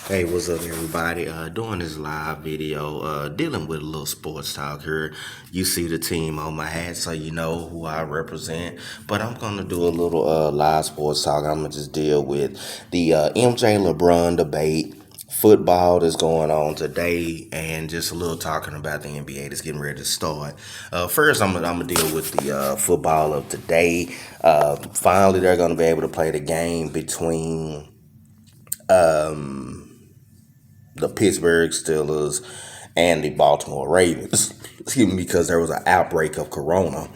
Hey, what's up, everybody? Doing this live video, dealing with a little sports talk here. You see the team on my hat, so you know who I represent. But I'm gonna do a little live sports talk. I'm gonna just deal with the MJ LeBron debate, football that's going on today, and just a little talking about the NBA that's getting ready to start. First, I'm gonna deal with the football of today. Finally, they're gonna be able to play the game between the Pittsburgh Steelers and the Baltimore Ravens. Excuse me, because there was an outbreak of corona.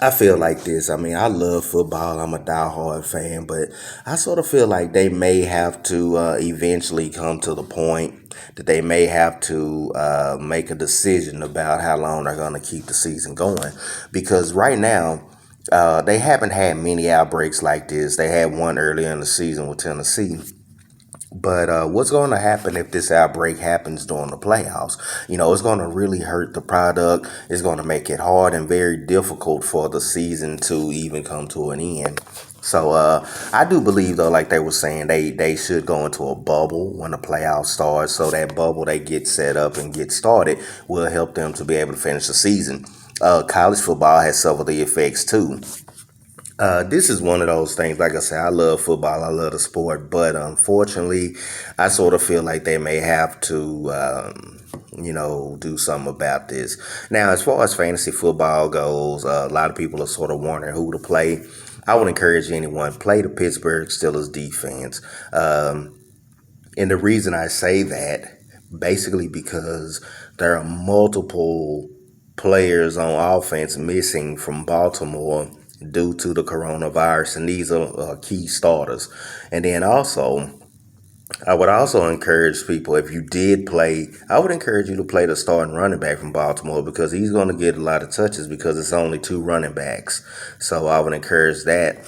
I feel like this. I mean, I love football. I'm a diehard fan, but I sort of feel like they may have to eventually come to the point that they may have to make a decision about how long they're going to keep the season going. Because right now, they haven't had many outbreaks like this. They had one earlier in the season with Tennessee. But what's going to happen if this outbreak happens during the playoffs? It's going to really hurt the product. It's going to make it hard and very difficult for the season to even come to an end. So I do believe, though, like they were saying, they should go into a bubble when the playoffs start. So that bubble they get set up and get started will help them to be able to finish the season. College football has some of the effects too. This is one of those things. Like I said, I love football. I love the sport, but unfortunately, I sort of feel like they may have to, do something about this. Now, as far as fantasy football goes, a lot of people are sort of wondering who to play. I would encourage anyone play the Pittsburgh Steelers defense, and the reason I say that basically because there are multiple players on offense missing from Baltimore due to the coronavirus, and these are key starters. And then also, I would also encourage people, if you did play, I would encourage you to play the starting running back from Baltimore because he's going to get a lot of touches because it's only two running backs. So I would encourage that.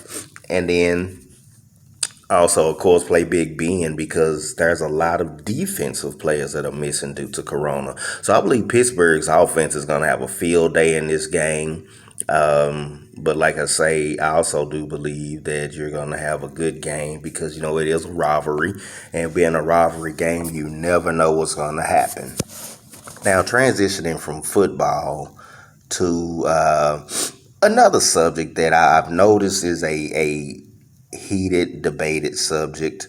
And then also, of course, play Big Ben because there's a lot of defensive players that are missing due to Corona. So I believe Pittsburgh's offense is going to have a field day in this game. But like I say, I also do believe that you're going to have a good game because, it is a rivalry. And being a rivalry game, you never know what's going to happen. Now, transitioning from football to another subject that I've noticed is a heated, debated subject.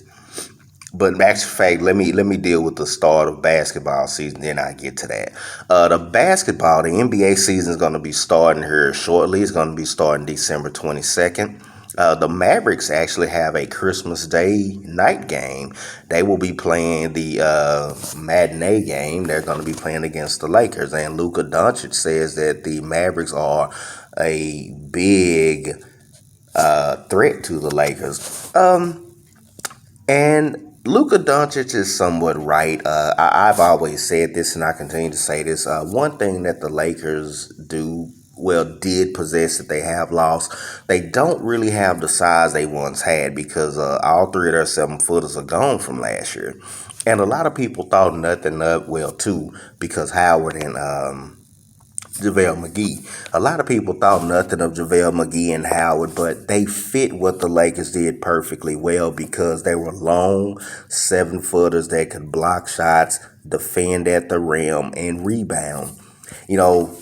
But in actual fact, let me deal with the start of basketball season. Then I get to that. The NBA season is going to be starting here shortly. It's going to be starting December 22nd. The Mavericks actually have a Christmas Day night game. They will be playing the matinee game. They're going to be playing against the Lakers. And Luka Doncic says that the Mavericks are a big threat to the Lakers. And Luka Doncic is somewhat right. I've always said this, and I continue to say this. One thing that the Lakers did possess that they have lost, they don't really have the size they once had because all three of their 7-footers are gone from last year. And a lot of people thought nothing of, too, because Howard and JaVale McGee. A lot of people thought nothing of JaVale McGee and Howard, but they fit what the Lakers did perfectly well because they were long 7-footers that could block shots, defend at the rim, and rebound. You know,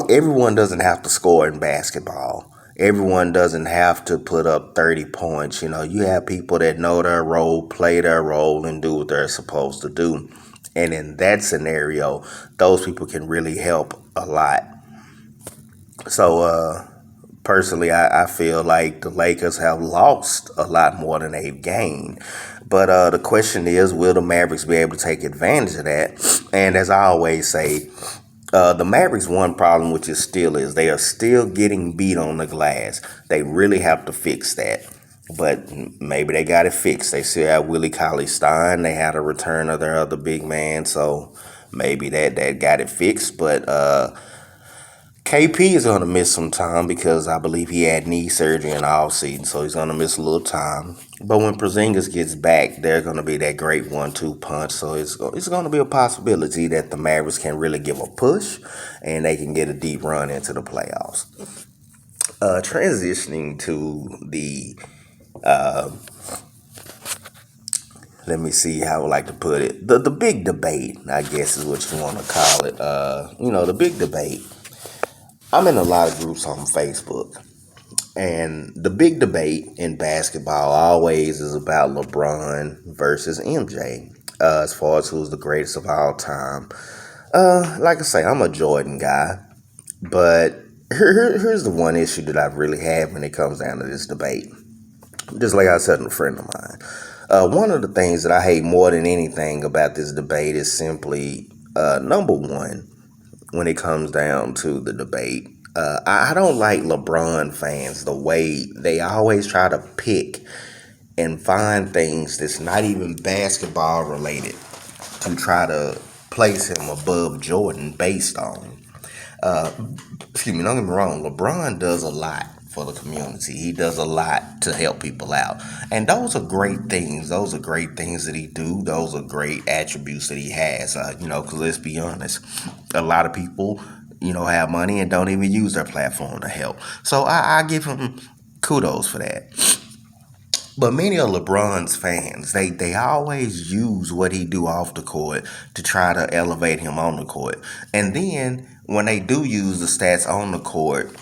everyone doesn't have to score in basketball. Everyone doesn't have to put up 30 points. You have people that know their role, play their role, and do what they're supposed to do. And in that scenario, those people can really help a lot. So, personally, I feel like the Lakers have lost a lot more than they've gained. But the question is, will the Mavericks be able to take advantage of that? And as I always say, the Mavericks' one problem, which is they are still getting beat on the glass. They really have to fix that. But maybe they got it fixed. They still have Willie Cauley-Stein. They had a return of their other big man, so maybe that got it fixed. But KP is going to miss some time because I believe he had knee surgery in the offseason, so he's going to miss a little time. But when Porzingis gets back, they're going to be that great 1-2 punch. So it's going to be a possibility that the Mavericks can really give a push and they can get a deep run into the playoffs. Transitioning to the let me see how I would like to put it. The big debate, I guess, is what you want to call it. The big debate. I'm in a lot of groups on Facebook, and the big debate in basketball always is about LeBron versus MJ. As far as who's the greatest of all time. Like I say, I'm a Jordan guy, but here's the one issue that I really have when it comes down to this debate. Just like I said to a friend of mine, one of the things that I hate more than anything about this debate is simply number one, when it comes down to the debate. I don't like LeBron fans the way they always try to pick and find things that's not even basketball related to try to place him above Jordan based on. Uh, Excuse me, don't get me wrong. LeBron does a lot for the community. He does a lot to help people out, and those are great things. Those are great things that he do. Those are great attributes that he has. Because let's be honest, a lot of people, have money and don't even use their platform to help. So I give him kudos for that. But many of LeBron's fans, they always use what he do off the court to try to elevate him on the court. And then when they do use the stats on the court,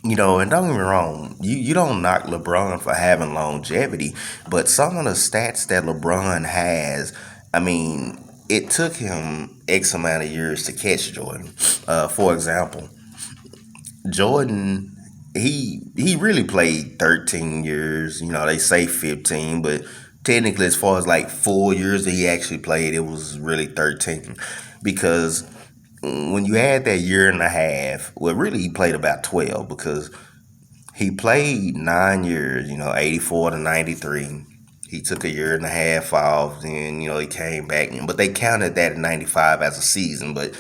and don't get me wrong, you don't knock LeBron for having longevity, but some of the stats that LeBron has, I mean, it took him X amount of years to catch Jordan. For example, Jordan, he really played 13 years. They say 15, but technically, as far as like 4 years that he actually played, it was really 13. Because when you add that year and a half, well, really he played about 12 because he played 9 years, 84 to 93. He took a year and a half off, then, he came back. But they counted that in 95 as a season, but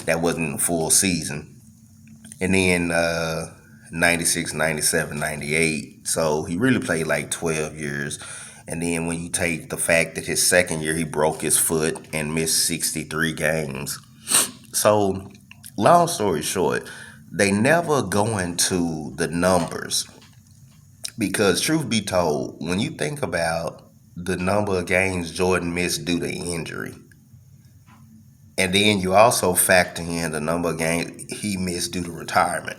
that wasn't a full season. And then 96, 97, 98. So he really played like 12 years. And then when you take the fact that his second year he broke his foot and missed 63 games. So, long story short, they never go into the numbers because, truth be told, when you think about the number of games Jordan missed due to injury, and then you also factor in the number of games he missed due to retirement,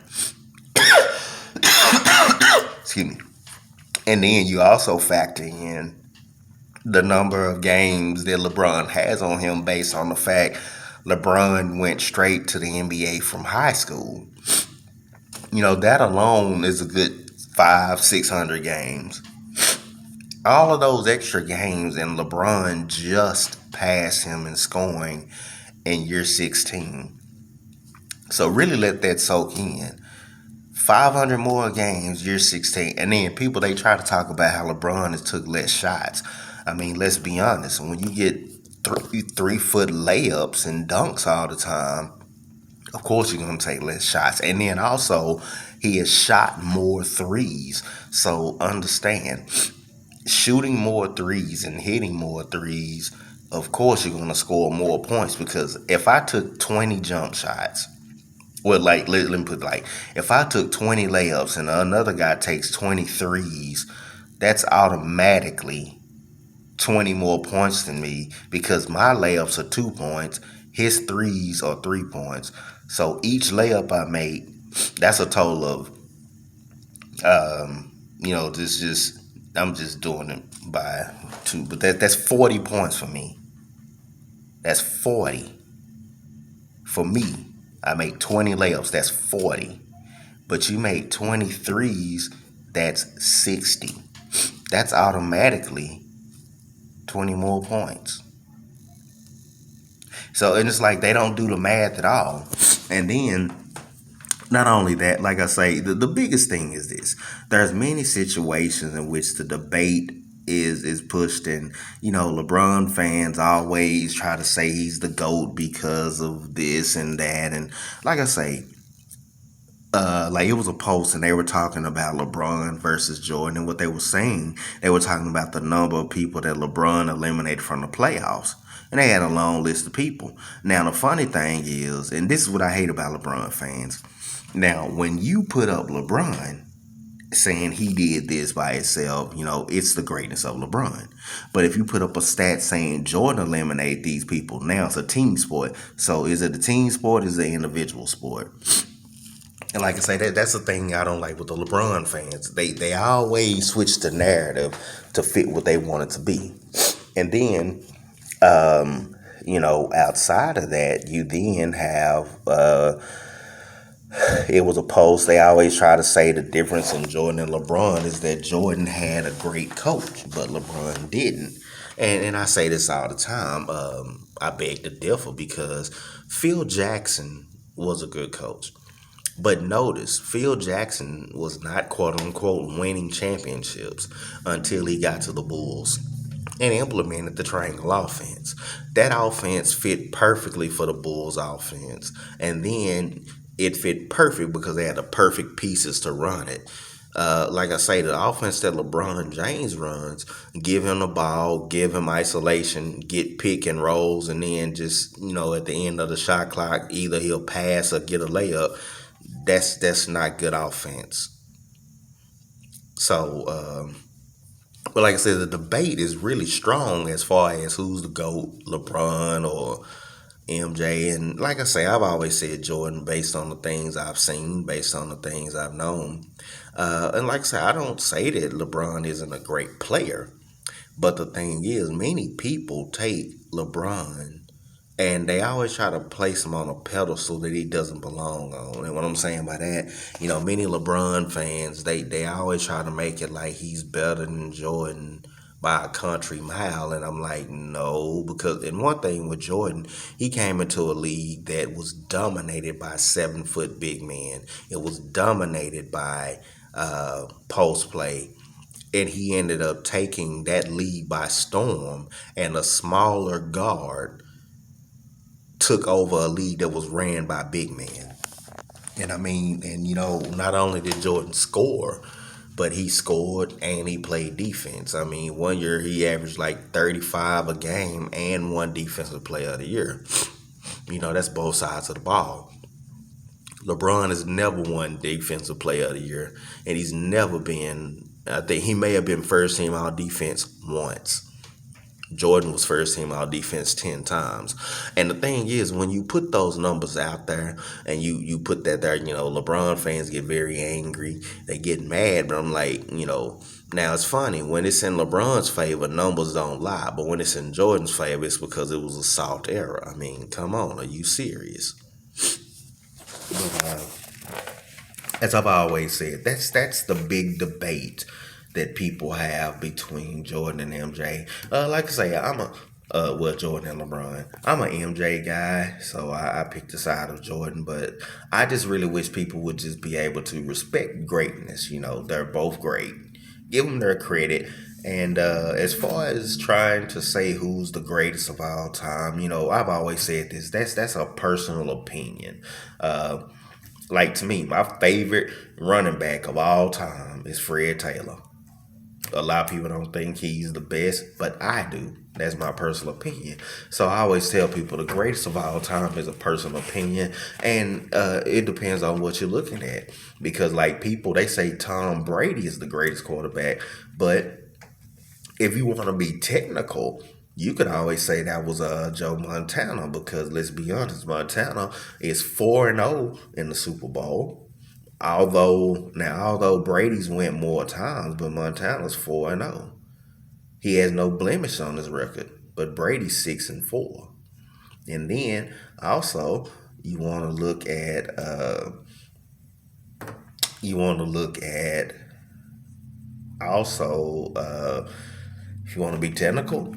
excuse me, and then you also factor in the number of games that LeBron has on him based on the fact LeBron went straight to the NBA from high school. That alone is a good 500-600 games. All of those extra games, and LeBron just passed him in scoring in year 16. So really let that soak in. 500 more games, year 16. And then people, they try to talk about how LeBron has took less shots. I mean, let's be honest. When you get 3-foot layups and dunks all the time, of course you're going to take less shots. And then also, he has shot more threes. So understand, shooting more threes and hitting more threes, of course you're going to score more points. Because if I took 20 jump shots, well, like, let me put it like, if I took 20 layups and another guy takes 20 threes, that's automatically 20 more points than me because my layups are 2 points, his threes are 3 points. So each layup I make, that's a total of, I'm just doing it by 2, but that's 40 points for me. That's 40 for me. I make 20 layups, that's 40. But you make 20 threes, that's 60. That's automatically 20 more points. So, and it's like they don't do the math at all. And then, not only that, like I say, the biggest thing is this. There's many situations in which the debate is pushed, and LeBron fans always try to say he's the GOAT because of this and that. And like I say, like it was a post and they were talking about LeBron versus Jordan, and what they were saying, they were talking about the number of people that LeBron eliminated from the playoffs. And they had a long list of people. Now, the funny thing is, and this is what I hate about LeBron fans. Now, when you put up LeBron, saying he did this by himself, it's the greatness of LeBron. But if you put up a stat saying Jordan eliminated these people, now it's a team sport. So is it a team sport? Is it an individual sport? And like I say, that's the thing I don't like with the LeBron fans. They always switch the narrative to fit what they want it to be. And then, outside of that, you then have it was a post. They always try to say the difference in Jordan and LeBron is that Jordan had a great coach, but LeBron didn't. And I say this all the time. I beg to differ because Phil Jackson was a good coach. But notice, Phil Jackson was not quote unquote winning championships until he got to the Bulls and implemented the triangle offense. That offense fit perfectly for the Bulls offense. And then it fit perfect because they had the perfect pieces to run it. Like I say, the offense that LeBron James runs, give him the ball, give him isolation, get pick and rolls, and then just, at the end of the shot clock, either he'll pass or get a layup. That's not good offense. So, but like I said, the debate is really strong as far as who's the GOAT, LeBron or MJ. And like I say, I've always said Jordan based on the things I've seen, based on the things I've known. And like I say, I don't say that LeBron isn't a great player. But the thing is, many people take LeBron and they always try to place him on a pedestal that he doesn't belong on. And what I'm saying by that, many LeBron fans, they always try to make it like he's better than Jordan by a country mile. And I'm like, no, because and one thing with Jordan, he came into a league that was dominated by 7-foot big men. It was dominated by post play. And he ended up taking that league by storm, and a smaller guard took over a league that was ran by big men. And I mean, and not only did Jordan score, but he scored and he played defense. I mean, one year he averaged like 35 a game and won Defensive Player of the Year. That's both sides of the ball. LeBron has never won Defensive Player of the Year, and he's never been. I think he may have been first team all defense once. Jordan was first team all defense 10 times. And the thing is, when you put those numbers out there and you put that there, LeBron fans get very angry. They get mad, but I'm like, now it's funny. When it's in LeBron's favor, numbers don't lie. But when it's in Jordan's favor, it's because it was a soft era. I mean, come on, are you serious? But, as I've always said, that's the big debate that people have between Jordan and MJ. Like I say, I'm a Jordan and LeBron. I'm an MJ guy, so I picked the side of Jordan. But I just really wish people would just be able to respect greatness. They're both great. Give them their credit. And as far as trying to say who's the greatest of all time, I've always said this. That's a personal opinion. Like to me, my favorite running back of all time is Fred Taylor. A lot of people don't think he's the best, but I do. That's my personal opinion. So I always tell people the greatest of all time is a personal opinion, and it depends on what you're looking at. Because like people, they say Tom Brady is the greatest quarterback, but if you want to be technical, you could always say that was Joe Montana, because let's be honest, Montana is 4-0 in the Super Bowl. Although Brady's went more times, but Montana's 4-0. He has no blemish on his record, but Brady's 6-4. And then also you want to look at also if you want to be technical,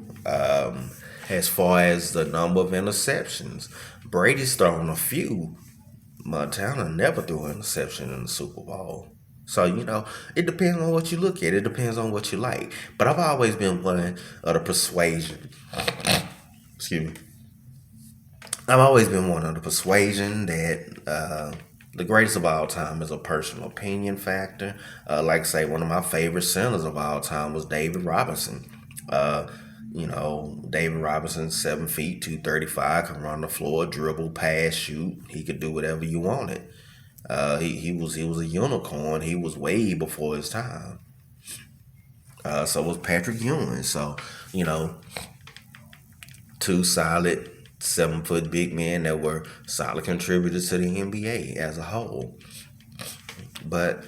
as far as the number of interceptions, Brady's thrown a few. Montana never threw an interception in the Super Bowl. So, it depends on what you look at. It depends on what you like. But I've always been one of the persuasion. Excuse me. I've always been one of the persuasion that the greatest of all time is a personal opinion factor. Like I say, one of my favorite centers of all time was David Robinson. David Robinson, 7 feet, 235, can run the floor, dribble, pass, shoot. He could do whatever you wanted. He was a unicorn. He was way before his time. So was Patrick Ewing. So you know, two solid 7 foot big men that were solid contributors to the NBA as a whole. But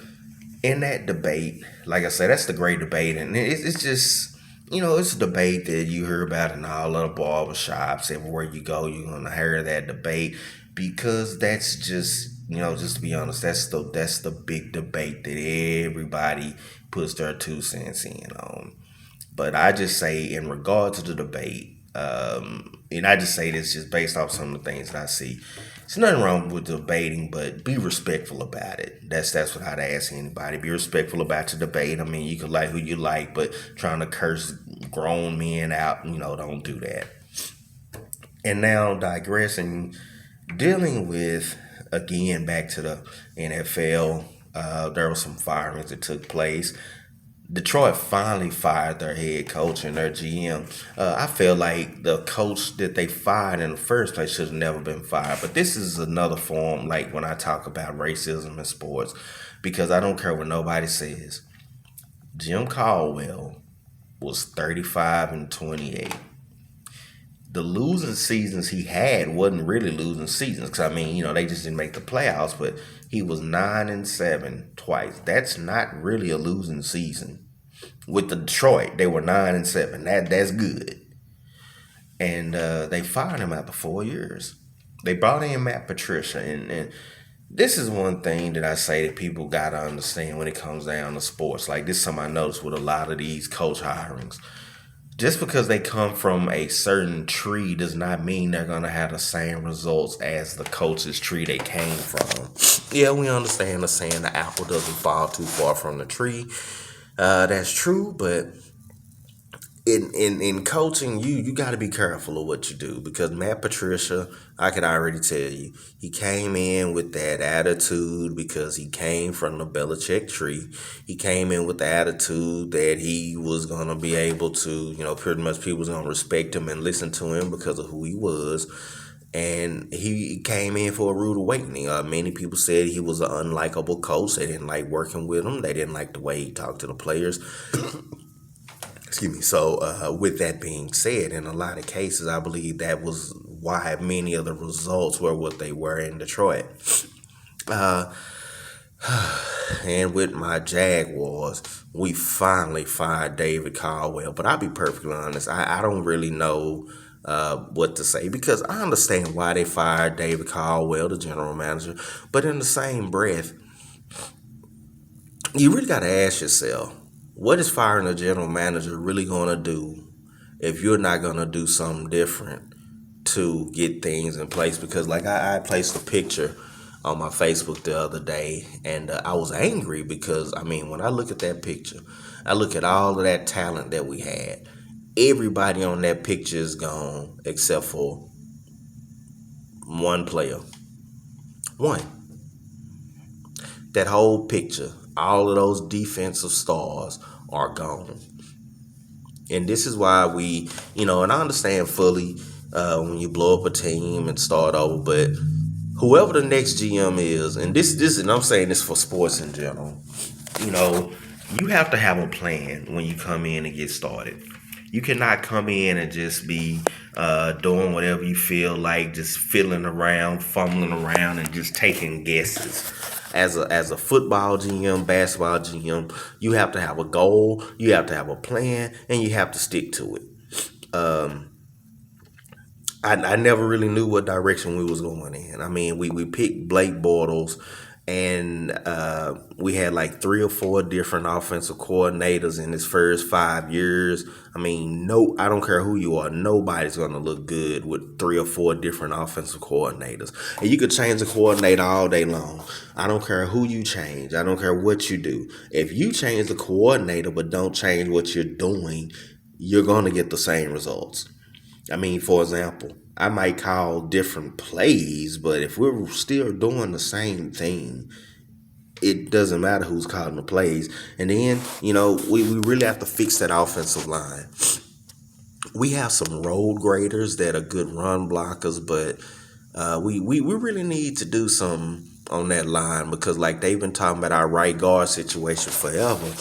in that debate, like I said, that's the great debate, and it's just it's a debate that you hear about in all of the barber shops. Everywhere you go, you're gonna hear that debate because that's just just to be honest, that's the big debate that everybody puts their 2 cents in on. But I just say, in regard to the debate, and I just say this just based off some of the things that I see. There's nothing wrong with debating, but be respectful about it. That's what I'd ask anybody. Be respectful about your debate. I mean, you can like who you like, but trying to curse grown men out, don't do that. And now digressing, dealing with again back to the NFL, there were some firings that took place. Detroit finally fired their head coach and their GM. I feel like the coach that they fired in the first place should have never been fired. But this is another form, like when I talk about racism in sports, because I don't care what nobody says. Jim Caldwell was 35-28. The losing seasons he had wasn't really losing seasons, because I mean, they just didn't make the playoffs, but he was 9-7 twice. That's not really a losing season. With the Detroit, they were 9-7. That's good. And they fired him after 4 years. They brought in Matt Patricia, and this is one thing that I say that people gotta understand when it comes down to sports. Like, this is something I noticed with a lot of these coach hirings. Just because they come from a certain tree does not mean they're going to have the same results as the coach's tree they came from. Yeah, we understand the saying the apple doesn't fall too far from the tree. That's true, but in coaching, you got to be careful of what you do, because Matt Patricia, I can already tell you, he came in with that attitude because he came from the Belichick tree. He came in with the attitude that he was going to be able to, pretty much people was going to respect him and listen to him because of who he was. And he came in for a rude awakening. Many people said he was an unlikable coach. They didn't like working with him. They didn't like the way he talked to the players. Excuse me. So with that being said, in a lot of cases, I believe that was why many of the results were what they were in Detroit. And with my Jaguars, we finally fired David Caldwell. But I'll be perfectly honest, I don't really know what to say, because I understand why they fired David Caldwell, the general manager. But in the same breath, you really got to ask yourself, what is firing a general manager really going to do if you're not going to do something different to get things in place? Because like I placed a picture on my Facebook the other day, and I was angry because, I mean, when I look at that picture, I look at all of that talent that we had. Everybody on that picture is gone except for one player. One. That whole picture, all of those defensive stars are gone. And this is why we, and I understand fully when you blow up a team and start over, but whoever the next GM is, and this, and I'm saying this for sports in general, you have to have a plan when you come in and get started. You cannot come in and just be doing whatever you feel like, just fiddling around, fumbling around, and just taking guesses. As a football GM, basketball GM, you have to have a goal, you have to have a plan, and you have to stick to it. I never really knew what direction we was going in. I mean, we picked Blake Bortles, and we had like 3 or 4 different offensive coordinators in his first 5 years. I mean, I don't care who you are, nobody's going to look good with 3 or 4 different offensive coordinators. And you could change the coordinator all day long. I don't care who you change. I don't care what you do. If you change the coordinator but don't change what you're doing, you're going to get the same results. I mean, for example, I might call different plays, but if we're still doing the same thing, it doesn't matter who's calling the plays. And then, we really have to fix that offensive line. We have some road graders that are good run blockers, but we really need to do some on that line, because like they've been talking about our right guard situation forever,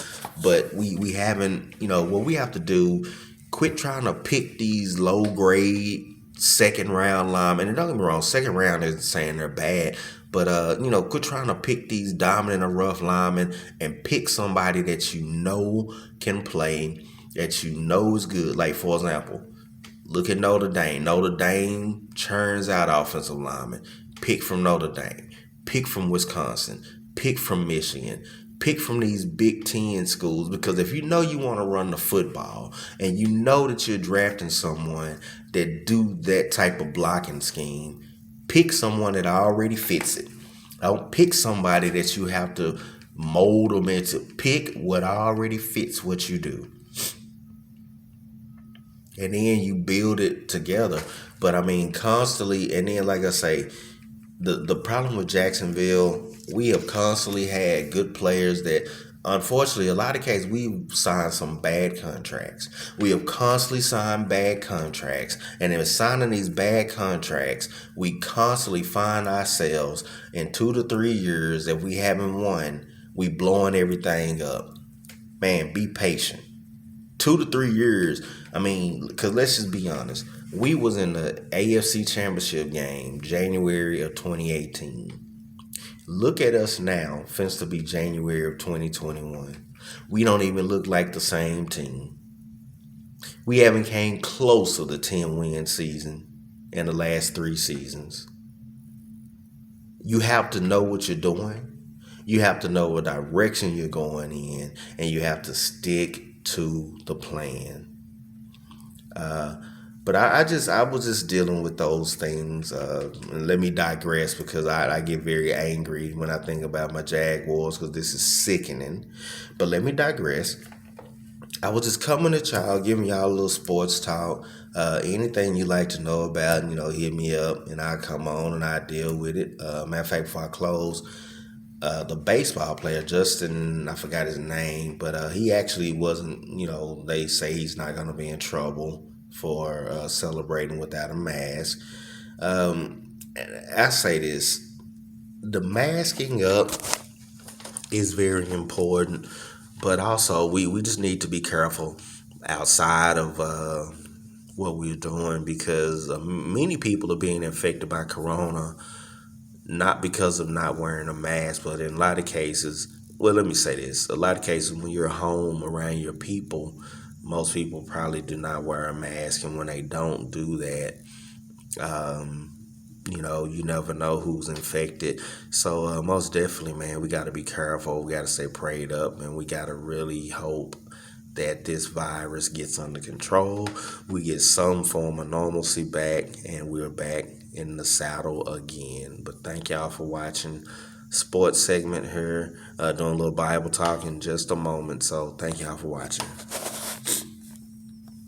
but we haven't, what we have to do, quit trying to pick these low grade second round linemen. And don't get me wrong, second round isn't saying they're bad, but quit trying to pick these dominant or rough linemen and pick somebody that you know can play, that you know is good. Like, for example, look at Notre Dame. Notre Dame churns out offensive linemen. Pick from Notre Dame. Pick from Wisconsin. Pick from Michigan. Pick from these Big Ten schools, because if you know you want to run the football and you know that you're drafting someone that do that type of blocking scheme, pick someone that already fits it. Don't pick somebody that you have to mold them into. Pick what already fits what you do, and then you build it together. But I mean, constantly, and then like I say, the problem with Jacksonville, we have constantly had good players that, unfortunately, a lot of cases we've signed some bad contracts. We have constantly signed bad contracts, and in signing these bad contracts, we constantly find ourselves in 2 to 3 years, if we haven't won, we blowing everything up. Man, be patient. 2 to 3 years. I mean, because let's just be honest. We was in the AFC Championship game January of 2018. Look at us now, finna to be January of 2021. We don't even look like the same team. We haven't came close to the 10-win season in the last 3 seasons. You have to know what you're doing. You have to know what direction you're going in, and you have to stick to the plan. But I was just dealing with those things. And let me digress, because I get very angry when I think about my Jaguars, because this is sickening. But let me digress. I was just coming at y'all, giving y'all a little sports talk. Anything you like to know about, hit me up, and I'll come on and I'll deal with it. Matter of fact, before I close, the baseball player, Justin, I forgot his name, but he actually wasn't, they say he's not going to be in trouble for celebrating without a mask. I say this, the masking up is very important, but also we just need to be careful outside of what we're doing, because many people are being infected by corona, not because of not wearing a mask, but in a lot of cases, well, let me say this, a lot of cases when you're home around your people, most people probably do not wear a mask, and when they don't do that, you never know who's infected. So most definitely, man, we got to be careful. We got to stay prayed up, and we got to really hope that this virus gets under control. We get some form of normalcy back, and we're back in the saddle again. But thank y'all for watching. Sports segment here. Doing a little Bible talk in just a moment. So thank y'all for watching.